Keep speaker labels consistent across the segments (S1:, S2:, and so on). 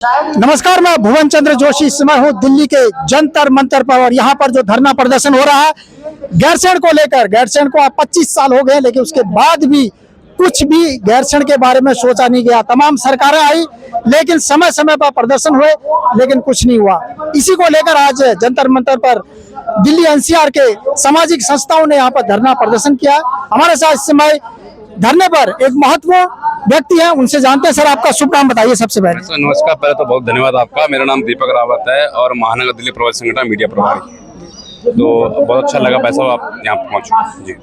S1: नमस्कार, मैं भुवन चंद्र जोशी। इस समय हूँ दिल्ली के जंतर मंतर पर और यहाँ पर जो धरना प्रदर्शन हो रहा है गैरसैंण को लेकर। गैरसैंण को 25 साल हो गए, लेकिन उसके बाद भी कुछ भी गैरसैंण के बारे में सोचा नहीं गया। तमाम सरकारें आई, लेकिन समय समय पर प्रदर्शन हुए, लेकिन कुछ नहीं हुआ। इसी को लेकर आज जंतर मंतर पर दिल्ली एनसीआर के सामाजिक संस्थाओं ने यहाँ पर धरना प्रदर्शन किया। हमारे साथ इस समय धरने पर एक महत्वपूर्ण व्यक्ति है, उनसे जानते हैं। सर, आपका शुभ नाम बताइए सबसे पहले।
S2: नमस्कार, पहले तो बहुत धन्यवाद आपका। मेरा नाम दीपक रावत है और महानगर दिल्ली प्रवासी संगठन मीडिया प्रभारी। तो बहुत अच्छा लगा भाई साहब आप यहाँ पहुँचे जी।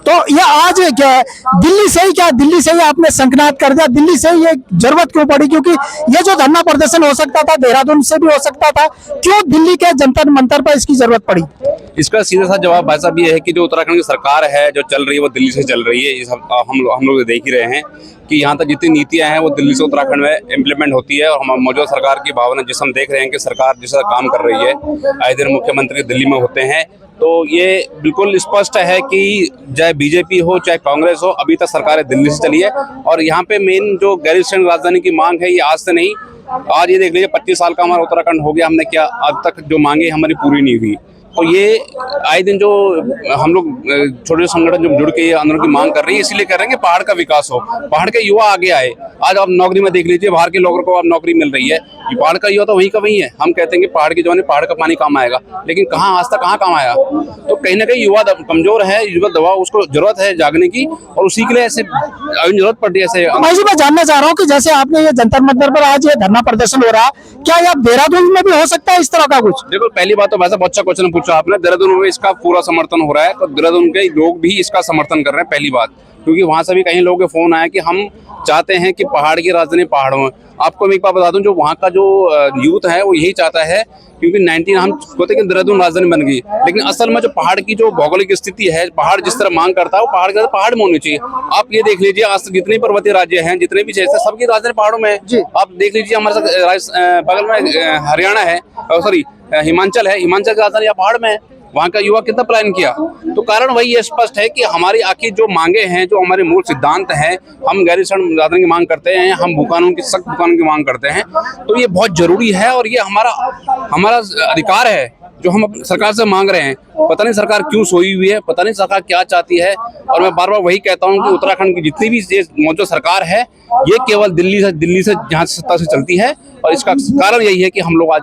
S1: तो ये आज क्या दिल्ली से ही आपने संकनात कर दिया? दिल्ली से ही ये जरूरत क्यों पड़ी? क्योंकि ये जो धरना प्रदर्शन हो सकता था देहरादून से भी हो सकता था, क्यों दिल्ली के जंतर मंतर पर इसकी जरूरत पड़ी?
S2: इसका सीधा सा जवाब भाई साहब ये है कि जो उत्तराखंड की सरकार है जो चल रही है वो दिल्ली से चल रही है। हम लोग देख ही रहे हैं कि यहाँ तक जितनी नीतियां हैं वो दिल्ली से उत्तराखंड में इम्प्लीमेंट होती है। और हम मौजूदा सरकार की भावना जिस हम देख रहे हैं कि सरकार जिस काम कर रही है, आए दिन मुख्यमंत्री दिल्ली में होते हैं, तो ये बिल्कुल स्पष्ट है कि चाहे बीजेपी हो चाहे कांग्रेस हो, अभी तक सरकारें दिल्ली से चली है। और यहाँ पे मेन जो गैरसैंण राजधानी की मांग है ये आज से नहीं, आज ये देख लीजिए 25 साल का हमारा उत्तराखंड हो गया, हमने क्या आज तक जो मांगे हमारी पूरी नहीं हुई। तो ये आए दिन जो हम लोग छोटे संगठन जो जुड़ के आंदोलन की मांग कर रही है, इसीलिए कर रहे हैं कि पहाड़ का विकास हो, पहाड़ के युवा आगे आए। आज आप नौकरी में देख लीजिए, बाहर के लोगों को आप नौकरी मिल रही है, पहाड़ का युवा तो वहीं का वहीं है। हम कहते हैं कि पहाड़ की जवानी पहाड़ का पानी काम आएगा, लेकिन कहाँ आज तक कहाँ काम आया? तो कहीं ना कहीं युवा कमजोर है, युवा दबाव, उसको जरूरत है जागने की, और उसी के लिए ऐसे जरूरत पड़ रही है। ऐसे
S1: मैं जानना चाह रहा हूँ कि जैसे आपने ये जंतर मंतर पर आज ये धरना प्रदर्शन हो रहा, क्या यह देहरादून में भी हो सकता है इस तरह का कुछ?
S2: देखो, पहली बात तो वैसा बहुत अच्छा क्वेश्चन पूछा आपने। देहरादून में इसका पूरा समर्थन हो रहा है, तो देहरादून के लोग भी इसका समर्थन कर रहे हैं, पहली बात। क्योंकि वहां से भी कई लोगों के फोन आया कि हम चाहते हैं कि पहाड़ की राजधानी पहाड़ों में। आपको मैं एक बात बता दूं, जो वहाँ का जो यूथ है वो यही चाहता है, क्योंकि 19 हम कहते हैं कि देहरादून राजधानी बन गई, लेकिन असल में जो पहाड़ की जो भौगोलिक स्थिति है, पहाड़ जिस तरह मांग करता है वो पहाड़ में होनी चाहिए। आप ये देख लीजिए, आज जितने पर्वतीय राज्य हैं, जितने भी क्षेत्र, सबकी राजधानी पहाड़ों में है। आप देख लीजिए, हमारे बगल में हरियाणा है, सॉरी हिमाचल है, हिमाचल की राजधानी पहाड़ में है। वहाँ का युवा कितना पलायन किया? तो कारण वही ये स्पष्ट है कि हमारी आखिर जो मांगे हैं, जो हमारे मूल सिद्धांत हैं, हम गैरसैंण राजधानी की मांग करते हैं, हम भूकानून की सख्त भूकानून की मांग करते हैं। तो ये बहुत जरूरी है और ये हमारा अधिकार है जो हम सरकार से मांग रहे हैं। पता नहीं सरकार क्यों सोई हुई है, पता नहीं सरकार क्या चाहती है। और मैं बार बार वही कहता हूँ कि उत्तराखंड की जितनी भी मौजूदा सरकार है, ये केवल दिल्ली से जहाँ सत्ता से चलती है, और इसका कारण यही है कि हम लोग आज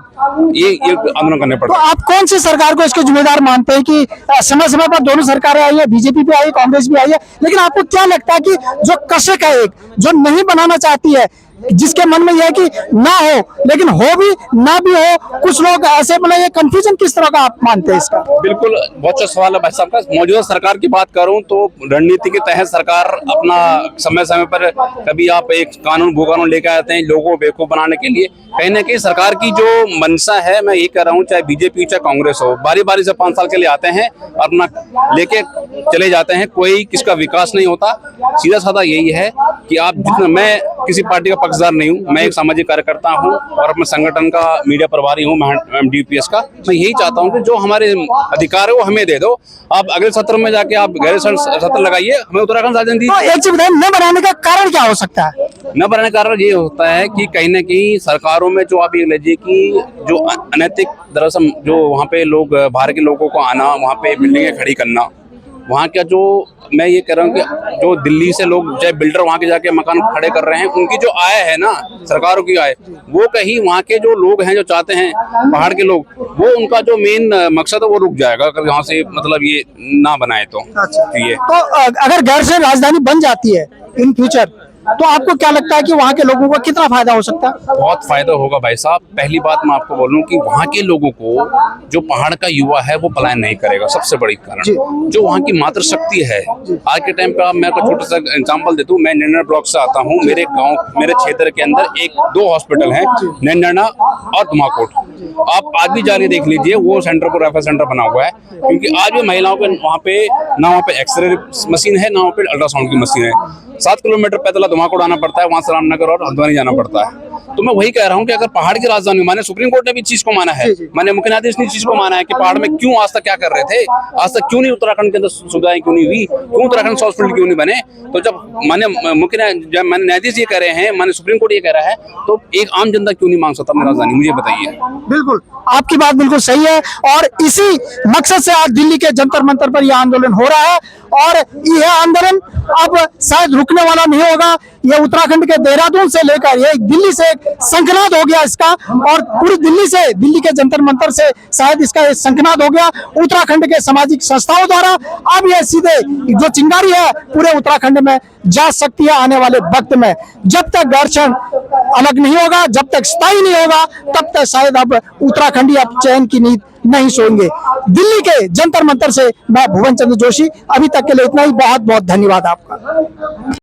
S2: ये आंदोलन करने पड़ते हैं।
S1: तो आप कौन सी सरकार को इसके जिम्मेदार मानते हैं कि समय समय पर दोनों सरकारें आई है, बीजेपी भी आई है, कांग्रेस भी आई है, लेकिन आपको क्या लगता है कि जो कसक है, एक जो नहीं बनाना चाहती है, जिसके मन में यह है कि ना हो, लेकिन हो भी ना भी हो, कुछ लोग ऐसे मतलब ये कंफ्यूजन किस तरह का आप मानते हैं इसका?
S2: बिल्कुल, बहुत अच्छा सवाल है भाई साहब का। मौजूदा सरकार की बात करूं तो रणनीति के तहत सरकार अपना समय समय पर कभी आप एक भू कानून लेकर आते हैं लोगों को बेवकूफ बनाने के लिए। कहीं ना कहीं सरकार की जो मंशा है, मैं ये कह रहा हूँ, चाहे बीजेपी चाहे कांग्रेस हो, बारी बारी से 5 साल के लिए आते हैं और अपना लेके चले जाते हैं, कोई किसका विकास नहीं होता। सीधा साधा यही है कि आप जितना, मैं किसी पार्टी का पक्षधर नहीं हूँ, मैं एक सामाजिक कार्यकर्ता हूँ और अपने संगठन का मीडिया प्रभारी हूँ, MDPS का। मैं यही चाहता हूँ कि जो हमारे अधिकार है वो हमें दे दो। आप अगले सत्र में जाके आप गैरसैंण सत्र लगाइए, हमें उत्तराखंड राजधानी दीजिए।
S1: एक चीज बताइए, न बनाने का कारण क्या हो सकता है?
S2: न बनाने का कारण ये होता है कि कहीं ना कहीं सरकारों में जो आप ये लीजिए कि जो अनैतिक दरअसल जो वहाँ पे लोग, बाहर के लोगों को आना, वहाँ पे बिल्डिंगें खड़ी करना, वहाँ का जो, मैं ये कह रहा हूँ कि जो दिल्ली से लोग चाहे बिल्डर वहाँ के जाके मकान खड़े कर रहे हैं, उनकी जो आय है ना, सरकारों की आय, वो कहीं वहाँ के जो लोग हैं जो चाहते हैं पहाड़ के लोग, वो उनका जो मेन मकसद है वो रुक जाएगा अगर यहाँ से मतलब ये ना बनाए तो। ये
S1: तो अगर गैरसैंण राजधानी बन जाती है इन फ्यूचर, तो आपको क्या लगता है कि वहाँ के लोगों को कितना फायदा हो सकता है?
S2: बहुत फायदा होगा भाई साहब। पहली बात मैं आपको बोलूं कि वहाँ के लोगों को, जो पहाड़ का युवा है वो पलायन नहीं करेगा। सबसे बड़ी कारण जो वहाँ की मातृशक्ति है आज के टाइम पे। मैं आपको छोटा सा एग्जांपल देता हूँ, मैं नैनना ब्लॉक से आता हूँ। मेरे गांव, मेरे क्षेत्र के अंदर 1-2 हॉस्पिटल हैं, नैनना और धुमाकोट। आप आज भी जाके देख लीजिए, वो सेंटर को रेफर सेंटर बना हुआ है, क्योंकि आज भी महिलाओं के वहाँ पे ना वहाँ पे एक्सरे मशीन है, ना वहाँ पे अल्ट्रासाउंड की मशीन है। 7 किलोमीटर पैदल धुमाकोट आना पड़ता है, वहाँ से रामनगर और हल्द्वानी जाना पड़ता है। तो मैं वही कह रहा हूँ कि अगर पहाड़ की राजधानी माने, सुप्रीम कोर्ट ने भी चीज को माना है, माने मुख्य न्यायाधीश ने चीज को माना है कि पहाड़ में क्यों आज तक क्या कर रहे थे, आज तक क्यों नहीं उत्तराखंड के अंदर सुविधाएं क्यों नहीं हुई, क्यों उत्तराखंड हॉस्पिटल क्यों नहीं बने। तो जब माने जब माने न्यायाधीश ये कह रहे हैं, माने सुप्रीम कोर्ट ये कह रहा है, तो एक आम जनता क्यों नहीं मांग सकता अपनी राजधानी, मुझे बताइए।
S1: बिल्कुल, आपकी बात बिल्कुल सही है और इसी मकसद से आज दिल्ली के जंतर मंतर पर यह आंदोलन हो रहा है और यह आंदोलन अब शायद रुकने वाला नहीं होगा। यह उत्तराखंड के देहरादून से लेकर ये दिल्ली से एक शंखनाद हो गया इसका, और पूरी दिल्ली से, दिल्ली के जंतर मंतर से शायद इसका एक शंखनाद हो गया उत्तराखंड के सामाजिक संस्थाओं द्वारा। अब यह सीधे जो चिंगारी है पूरे उत्तराखंड में जा सकती है आने वाले वक्त में। जब तक घर्षण अलग नहीं होगा, जब तक स्थायी नहीं होगा, तब तक शायद अब उत्तराखंडी अब चैन की नींद नहीं सोएंगे। दिल्ली के जंतर मंतर से मैं भुवन चंद्र जोशी, अभी तक के लिए इतना ही। बहुत बहुत धन्यवाद आपका।